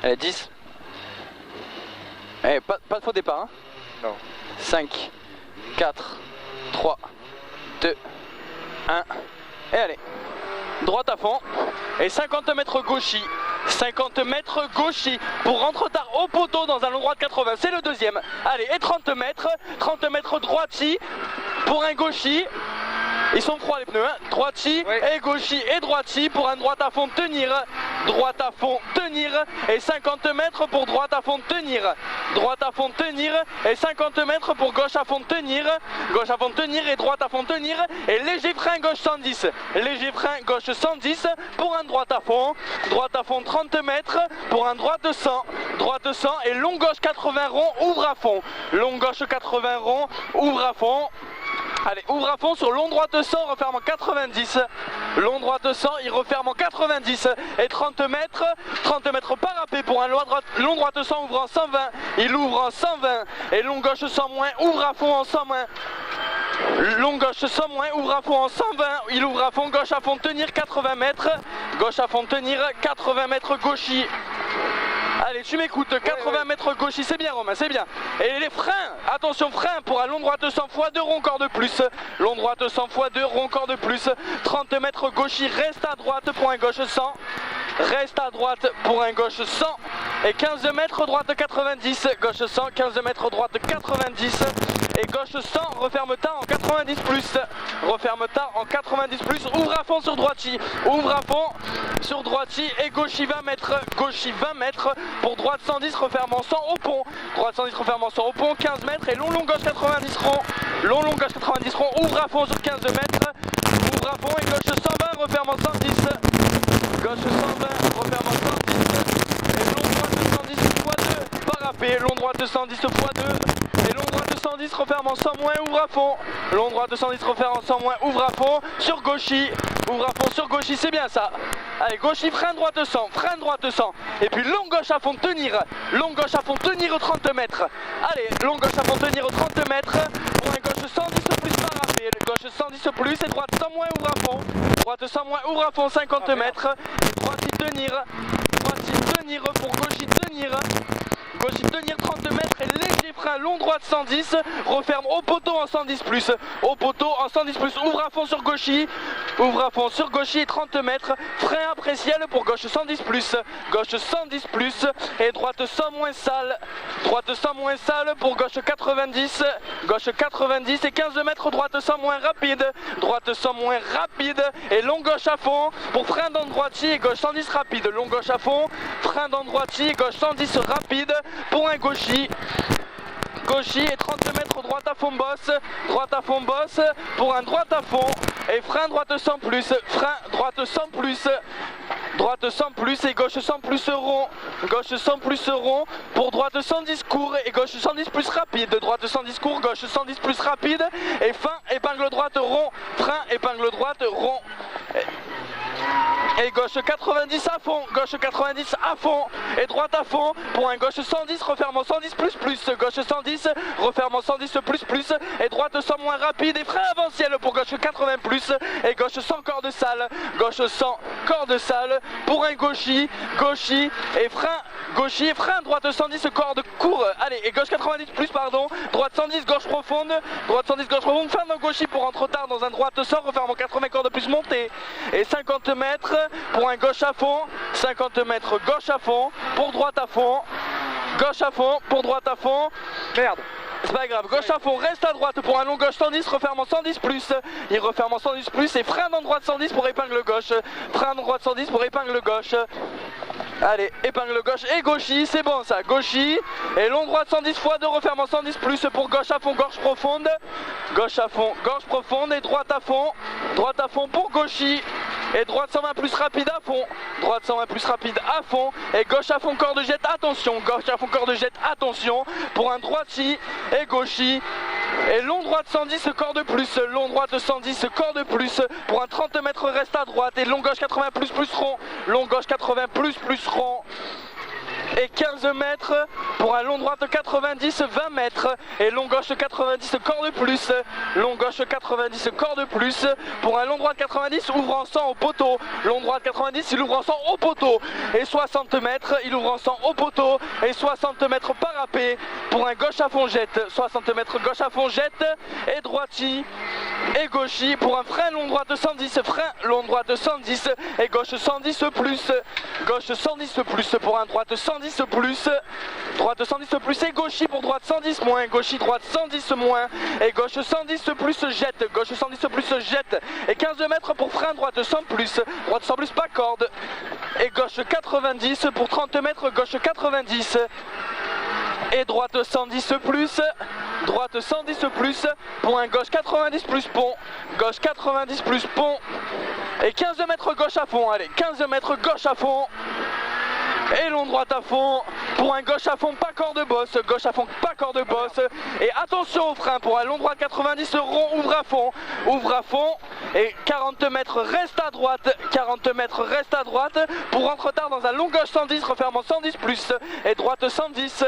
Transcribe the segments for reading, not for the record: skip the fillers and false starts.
Allez, 10. Allez, pas de faux départ. Hein. Non. 5, 4, 3, 2, 1. Et allez. Droite à fond. Et 50 mètres gauchis. 50 mètres gauchis pour rentrer tard au poteau dans un long droit de 80. C'est le deuxième. Allez, et 30 mètres. 30 mètres droiti pour un gauchis. Ils sont froids les pneus, hein. Droiti et gauchis et droiti pour un droite à fond tenir. Droite à fond tenir et 50 mètres pour droite à fond tenir. Droite à fond tenir et 50 mètres pour gauche à fond tenir. Gauche à fond tenir et droite à fond tenir. Et léger frein gauche 110. Léger frein gauche 110 pour un droite à fond. Droite à fond 30 mètres pour un droite 100. Droite 100 et long gauche 80 rond, ouvre à fond. Long gauche 80 rond, ouvre à fond. Allez, ouvre à fond sur long droite 100, referme en 90. Long droite 100, il referme en 90. Et 30 mètres parapé pour un long droite 100, ouvre en 120. Il ouvre en 120. Et long gauche 100 moins, ouvre à fond en 100 moins. Long gauche 100 moins, ouvre à fond en 120. Il ouvre à fond, gauche à fond tenir 80 mètres. Gauche à fond tenir 80 mètres gauchis. Allez, tu m'écoutes, 80 mètres gauchis, c'est bien Romain, c'est bien. Et les freins, attention, frein pour un long droite 100 x 2 rond corps de plus. Long droite 100 x 2 rond corps de plus. 30 mètres gauchis, reste à droite pour un gauche 100. Reste à droite pour un gauche 100. Et 15 mètres droite 90. Gauche 100, 15 mètres droite 90. Et gauche 100, referme tard en 90 plus. Referme tard en 90 plus. Ouvre à fond sur droiti. Ouvre à fond sur droiti et gauchis 20 mètres. Gauchis 20 mètres pour droite 110, referme en 100 au pont. Droite 110, referme en 100 au pont. 15 mètres et long gauche 90 rond. Long gauche 90 rond. Ouvre à fond sur 15 mètres. Ouvre à fond et gauche 120, referme en 110. Gauche 120, referme en 110. Et long droite 110 x 2. Parapé. Long droite 110 x 2. Et long droite 110, referme en 100 moins, ouvre à fond. Long droite 210, referme en 100 moins, ouvre à fond. Sur gauchis, ouvre à fond sur gauchis, c'est bien ça. Allez, gauchis, frein droite 100, frein droite 100. Et puis long gauche à fond tenir. Long gauche à fond tenir 30 mètres. Allez, long gauche à fond tenir 30 mètres. Pour un gauche 110 plus parapé. Gauche 110 plus et droite 100 moins, ouvre à fond. Droite 100 moins, ouvre à fond 50 mètres. Et droite tenir. Droite tenir pour gauchis tenir. Gauchis tenir 30 mètres et léger frein long droite 110, referme au poteau en 110 plus, au poteau en 110 plus, ouvre à fond sur gauchis, ouvre à fond sur gauchis 30 mètres, frein après ciel pour gauche 110 plus, gauche 110 plus et droite 100 moins sale, droite 100 moins sale pour gauche 90, gauche 90 et 15 mètres droite 100 moins rapide, droite 100 moins rapide et long gauche à fond pour frein dans droitier et gauche 110 rapide, long gauche à fond, frein dans droitier et gauche 110 rapide. Pour un gauchis, gauchis et 30 mètres droite à fond bosse pour un droite à fond et frein droite 100 plus, frein droite 100 plus, droite 100 plus et gauche 100 plus rond, gauche 100 plus rond pour droite 110 court et gauche 110 plus rapide, droite 110 court, gauche 110 plus rapide et fin épingle droite rond, frein épingle droite rond. Et gauche 90 à fond, gauche 90 à fond et droite à fond pour un gauche 110, referme en 110 plus plus, gauche 110, referme en 110 plus plus et droite 100 moins rapide et frein avant ciel pour gauche 80 plus et gauche 100 corps de salle, gauche 100 corps de salle pour un gauchis, gauchis et frein droite 110 corps de court, allez et gauche 90 plus pardon, droite 110 gauche profonde, fin d'un gauchis pour rentrer tard dans un droite 100, referme en 80 corps de plus montée et 50 mètres pour un gauche à fond, 50 mètres gauche à fond, pour droite à fond, gauche à fond, pour droite à fond, merde. C'est pas grave, gauche à fond, reste à droite pour un long gauche 110, referme en 110 plus, il referme en 110 plus et frein dans droite 110 pour épingle gauche, frein dans droite 110 pour épingle gauche. Allez, épingle gauche et gauchis, c'est bon ça, gauchis et long droite 110 x 2, referme en 110 plus pour gauche à fond, gorge profonde, gauche à fond, gorge profonde et droite à fond pour gauchis. Et droite 120 plus rapide à fond, droite 120 plus rapide à fond, et gauche à fond corps de jet, attention, gauche à fond corps de jet, attention, pour un droiti et gauchis, et long droite 110 corps de plus, long droite 110 corps de plus, pour un 30 mètres reste à droite, et long gauche 80 plus rond, long gauche 80 plus rond. Et 15 mètres pour un long droite 90, 20 mètres, et long gauche 90, corde plus, long gauche 90, corde plus, pour un long droite 90, ouvrant 100 au poteau, long droite 90, il ouvre en 100 au poteau, et 60 mètres, il ouvre en 100 au poteau, et 60 mètres parapet, pour un gauche à fond jette, 60 mètres gauche à fond jette, et droiti, et gauchi, pour un frein long droite 110, frein long droite 110, et gauche 110 plus, gauche 110 plus, pour un droite 110 plus, droite 110 plus, et gauchi pour droite 110 moins, gauchi droite 110 moins, et gauche 110 plus jette, gauche 110 plus jette, et 15 mètres pour frein droite 100 plus, droite 100 plus pas corde, et gauche 90 pour 30 mètres, gauche 90, et droite 110 plus, droite 110 plus, point gauche 90 plus pont, gauche 90 plus pont, et 15 mètres gauche à fond, allez, 15 mètres gauche à fond, et long droite à fond, pour un gauche à fond pas corde bosse, gauche à fond pas corde bosse, et attention au frein pour un long droite 90 rond, ouvre à fond, et 40 mètres reste à droite, 40 mètres reste à droite, pour rentrer tard dans un long gauche 110, refermant 110 plus, et droite 110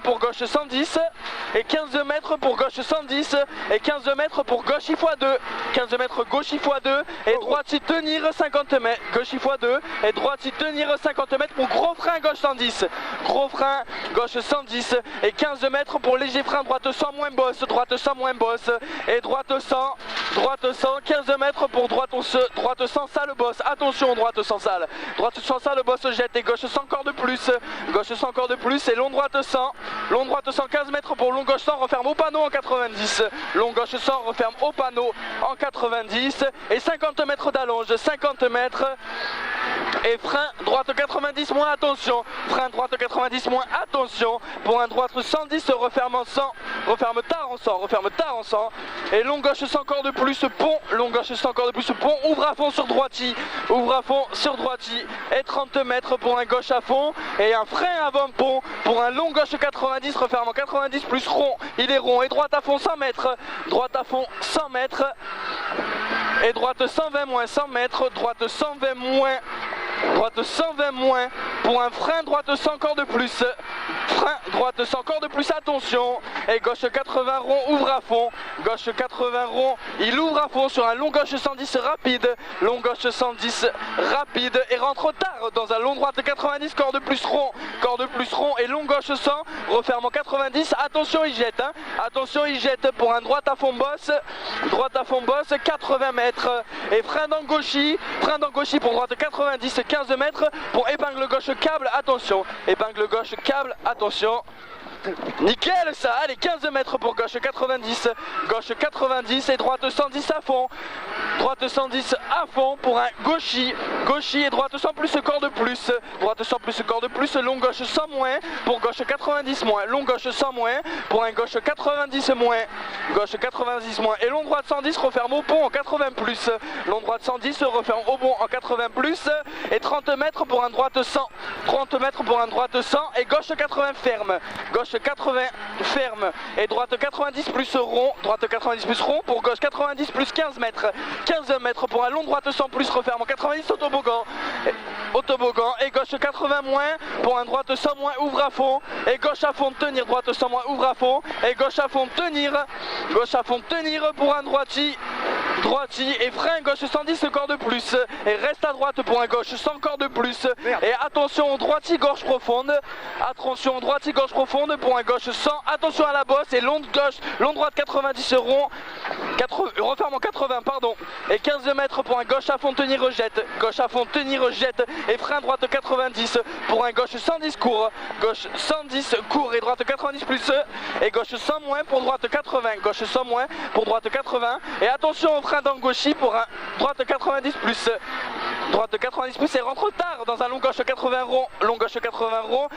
pour gauche 110, et 15 mètres pour gauche 110, et 15 mètres pour gauche x2, 15 mètres gauche x2, et droite y tenir 50 mètres, gauche x2, et droite y tenir 50 mètres pour gros frein gauche 110, gros frein gauche 110, et 15 mètres pour léger frein droite 100 moins bosse, droite 100 moins bosse, et droite 100, 15 mètres pour droite 100 sale bosse, attention droite 100 sale, droite 100 sale bosse jette, et gauche 100 encore de plus, gauche 100 encore de plus, et long droite 100, 15 mètres pour long gauche 100, referme au panneau en 90, long gauche 100 referme au panneau en 90, et 50 mètres d'allonge, 50 mètres, et frein droite 90 moins, attention, frein droite 90 moins, attention, pour un droite 110 referme en 100, referme tard en 100, et long gauche 100 encore de plus pont, long gauche 100 encore de plus pont, ouvre à fond sur droiti, et 30 mètres pour un gauche à fond, et un frein avant pont, pour un long gauche 90 referme en 90 plus rond, il est rond, et droite à fond 100 mètres, droite à fond 100 mètres, et droite 120 moins 100 mètres, droite 120 moins, droite 120 moins, pour un frein droite 100 encore de plus, frein droite 100 encore de plus, attention, et gauche 80 rond, ouvre à fond, gauche 80 rond, il ouvre à fond sur un long gauche 110 rapide, long gauche 110 rapide, et rentre tard dans un long droite 90, corde plus rond, et long gauche 100, referme en 90, attention il jette, hein, attention il jette pour un droite à fond bosse, 80 mètres, et frein dans gauchy pour droite 90, 15 mètres, pour épingle gauche câble, attention, épingle gauche câble, attention. Nickel ça, allez 15 mètres pour gauche 90 et droite 110 à fond, droite 110 à fond pour un gauchy et droite 100 plus corde plus, droite 100 plus corde plus, long gauche 100 moins pour gauche 90 moins, long gauche 100 moins pour un gauche 90 moins, et long droite 110 referme au pont en 80 plus, long droite 110 referme au pont en 80 plus, et 30 mètres pour un droite 100, et gauche 80 ferme, gauche 80 ferme, et droite 90 plus rond, pour gauche 90 plus 15 mètres pour un long droite 100 plus referme en 90 autobogan, et gauche 80 moins pour un droite 100 moins, ouvre à fond, et gauche à fond tenir, droite 100 moins, ouvre à fond, et gauche à fond tenir pour un droiti, et frein gauche 110 corde plus, et reste à droite pour un gauche 100 corde plus, et attention droiti gorge profonde, pour un gauche 100, attention à la bosse, et long droite 90 rond, referme en 80 pardon, et 15 mètres pour un gauche à fond tenir rejette, et frein droite 90 pour un gauche 110 court, et droite 90 plus, et gauche 100 moins pour droite 80, et attention au frein dans gauchy pour un droite 90 plus, et rentre tard dans un long gauche 80 rond,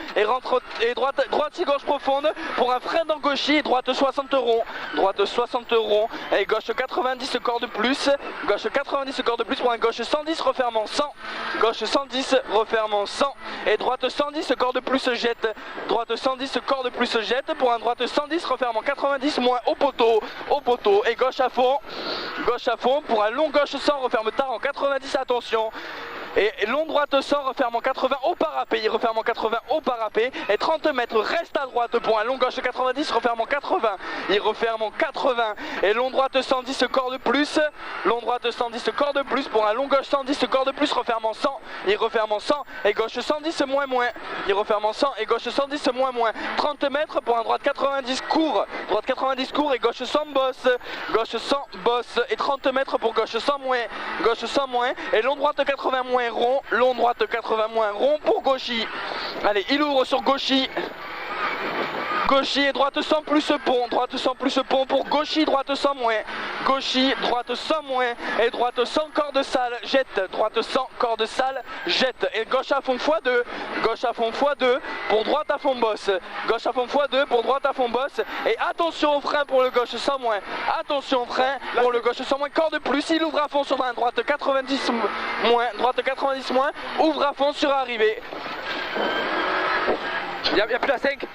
et droite gauche profonde pour un frein dans gauchy, et droite 60 rond, et gauche 90 corde plus, pour un gauche 110 refermant 100, et droite 110 corde plus jette, pour un droite 110 refermant 90 moins au poteau, et gauche à fond pour un long gauche 100 referme tard en 90, attention, Et long droite 100, referme en 80 au parapet, il referme en 80 au parapet. Et 30 mètres, reste à droite pour un long gauche 90, referme en 80. Il referme en 80. Et long droite 110, corde plus. Long droite 110, corde plus pour un long gauche 110, corde plus, referme en 100. Il referme en 100 et gauche 110 moins moins. Il referme en 100 et gauche 110 moins moins. 30 mètres pour un droite 90 court. Droite 90 court et gauche 100 bosse. Gauche 100 bosse et 30 mètres pour gauche 100 moins. Gauche 100 moins et long droite 80 moins rond. Long droite 80 moins rond pour gauchy. Allez, il ouvre sur gauchy. Gauchy et droite 100 plus pont, droite 100 plus pont pour gauchy, droite 100 moins, gauchy, droite 100 moins et droite 100 corde sale, jette, droite 100 corde sale, jette et gauche à fond x2, gauche à fond x2 pour droite à fond bosse, gauche à fond x2 pour droite à fond bosse et attention au frein pour le gauche 100 moins, attention au frein pour le gauche 100 moins, corde plus, il ouvre à fond sur un droite 90 moins, droite 90 moins, ouvre à fond sur arrivée. Il y a plus la 5.